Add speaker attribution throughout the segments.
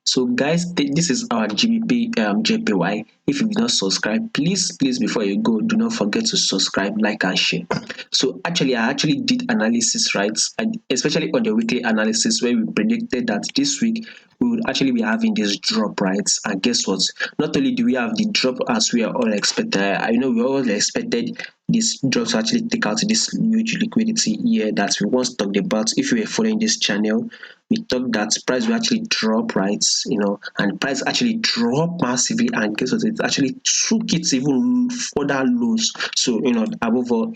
Speaker 1: So guys, this is our GBP JPY. If you did not subscribe, please before you go, do not forget to subscribe, like and share. So I actually did analysis, right, and especially on the weekly analysis where we predicted that this week we would actually be having this drop, right? And guess what? Not only do we have the drop as we are all expected, I know we all expected this drop to actually take out this huge liquidity here that we once talked about. If you were following this channel, we thought that price will actually drop, right? And price actually dropped massively, and guess what? It actually took it even further lows. So above all,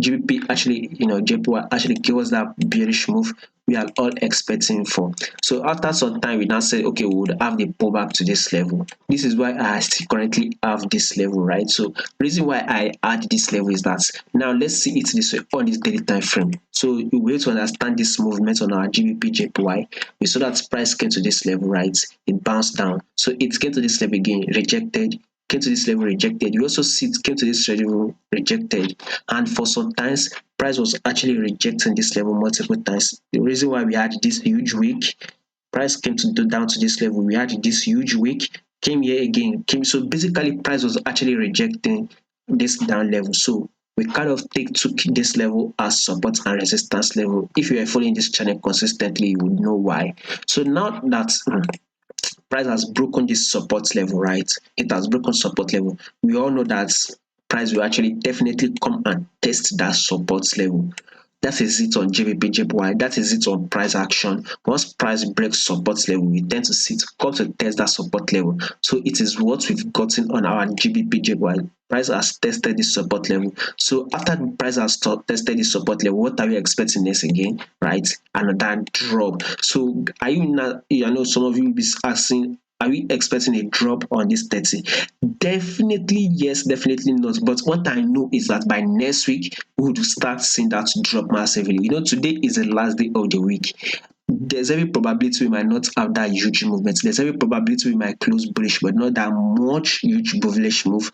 Speaker 1: GBP actually, JPY actually gave us that bearish move we are all expecting for. So after some time, we now said, okay, we would have the pullback to this level. This is why I still currently have this level, right? So reason why I add this level is that now let's see it this way on this daily time frame. So you will to understand this movement on our GBPJPY. We saw that price came to this level, right? It bounced down. So it came to this level again, rejected, came to this level, rejected. You also see it came to this level, rejected. And for some times, price was actually rejecting this level multiple times. The reason why we had this huge week, price came to down to this level. We had this huge week, came here again, so basically price was actually rejecting this down level. So we kind of took this level as support and resistance level. If you are following this channel consistently, you would know why. So now that price has broken this support level, right? It has broken support level. We all know that price will actually definitely come and test that support level. That is it on GBPJPY. That is it on price action. Once price breaks support level, we tend to see it come to test that support level. So it is what we've gotten on our GBPJPY. Price has tested this support level. So after the price has tested this support level, what are we expecting next again? Right? Another drop. So are you not? I know some of you will be asking, are we expecting a drop on this 30? Definitely yes, definitely not. But what I know is that by next week, we would start seeing that drop massively. Today is the last day of the week. There's every probability we might not have that huge movement. There's every probability we might close bullish, but not that much huge bullish move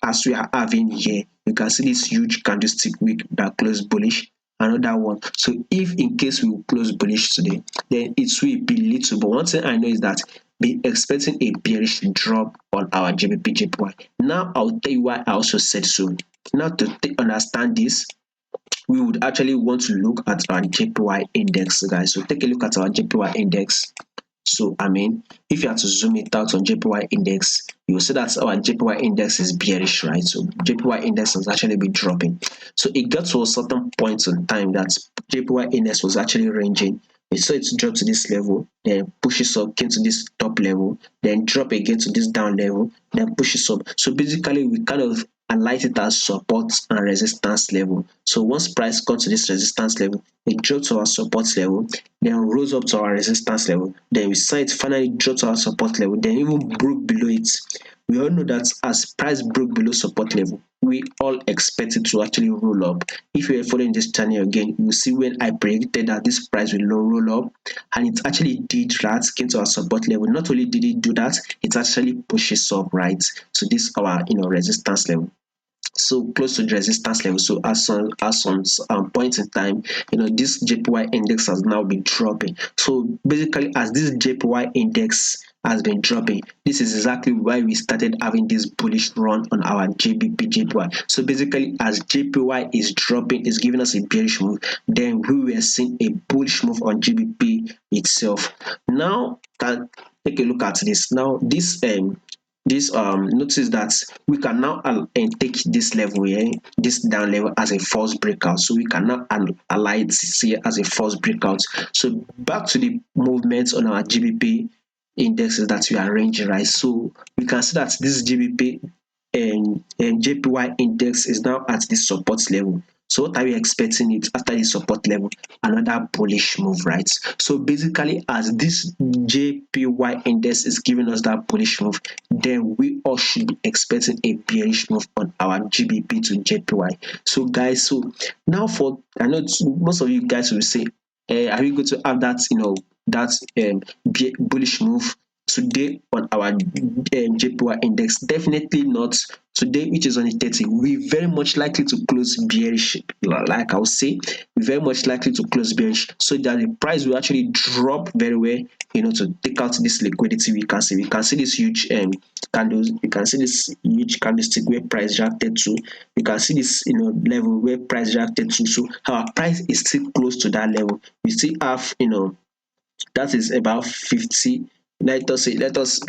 Speaker 1: as we are having here. You can see this huge candlestick wick that closed bullish, another one. So if in case we will close bullish today, then it will be little. But one thing I know is that be expecting a bearish drop on our GBPJPY. Now I'll tell you why I also said so. Now to understand this, we would actually want to look at our JPY index, guys. So take a look at our JPY index. So if you have to zoom it out on JPY index, you will see that our JPY index is bearish, right? So JPY index has actually been dropping. So it got to a certain point in time that JPY index was actually ranging. We saw it drop to this level, then pushes up, came to this top level, then drop again to this down level, then pushes up. So basically, we kind of highlight it as support and resistance level. So once price got to this resistance level, it dropped to our support level, then rose up to our resistance level, then we saw it finally drop to our support level, then even broke below it. We all know that as price broke below support level, we all expect it to actually roll up. If you are following this channel again, you will see when I predicted that this price will roll up, and it actually did that, came to our support level. Not only did it do that, it actually pushes up, right? So this our resistance level, so close to the resistance level. So at some point in time, this JPY index has now been dropping. So basically, as this JPY index has been dropping, this is exactly why we started having this bullish run on our GBPJPY. So basically, as JPY is dropping, is giving us a bearish move, then we were seeing a bullish move on GBP itself. Now take a look at this. Now this notice that we can now take this level here, this down level, as a false breakout. So we can now ally it here as a false breakout. So back to the movements on our GBP indexes that we are ranging, right? So we can see that this GBP and JPY index is now at this support level. So what are we expecting it after the support level? Another bullish move, right? So basically, as this JPY index is giving us that bullish move, then we all should be expecting a bearish move on our GBP to JPY. So guys, so now I know most of you guys will say, are we going to have that bullish move today on our JPY index? Definitely not. Today, which is on the 30, we very much likely to close bearish. Like I'll say, we very much likely to close bearish, so that the price will actually drop very well. To take out this liquidity, we can see this huge candles. You can see this huge candlestick where price reacted to. You can see this level where price reacted to. So our price is still close to that level. We still have that is about 50. Let us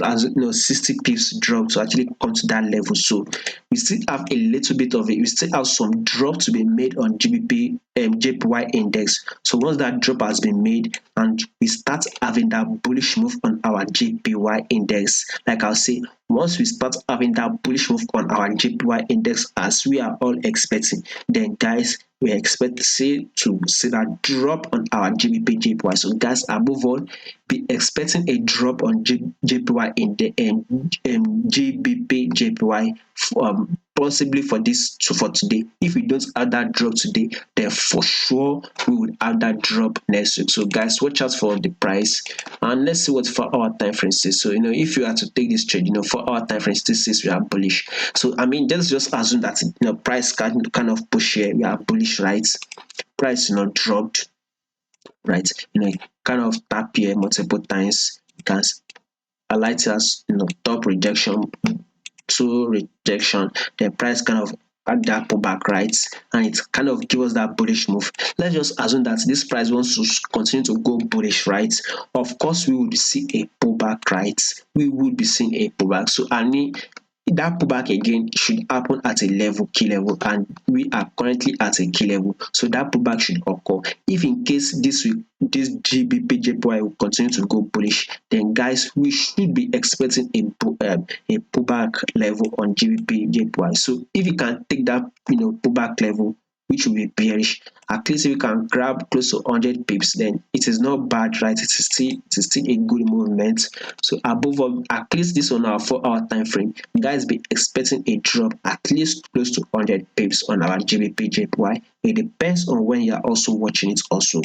Speaker 1: as 60 pips drop to actually come to that level. So we still have a little bit of it. We still have some drop to be made on GBP JPY index. So once that drop has been made and we start having that bullish move on our JPY index, like I'll say, once we start having that bullish move on our JPY index as we are all expecting, then guys, we expect to see that drop on our GBPJPY. So guys, above all, be expecting a drop on JPY in the GBPJPY possibly for today. If we don't have that drop today, then for sure we would have that drop next week. So guys, watch out for the price, and let's see what 4-hour time frame says. So if you are to take this trade, 4-hour time frame still says we are bullish. So I mean, let's just assume that price can kind of push here, we are bullish, right? Price dropped, right? Kind of tap here multiple times. You can highlight it as top rejection, two rejection, the price kind of had that pullback, right? And it kind of give us that bullish move. Let's just assume that this price wants to continue to go bullish, right? Of course, we would see a pullback, right? We would be seeing a pullback. So I mean, that pullback again should happen at a key level, and we are currently at a key level, so that pullback should occur. If in case this GBPJPY will continue to go bullish, then guys, we should be expecting a pullback level on GBPJPY. So if you can take that pullback level, which will be bearish, at least if you can grab close to 100 pips, then it is not bad, right? It is still a good movement. So above all, at least this on our 4-hour time frame, guys, be expecting a drop at least close to 100 pips on our GBPJPY. It depends on when you are also watching it also.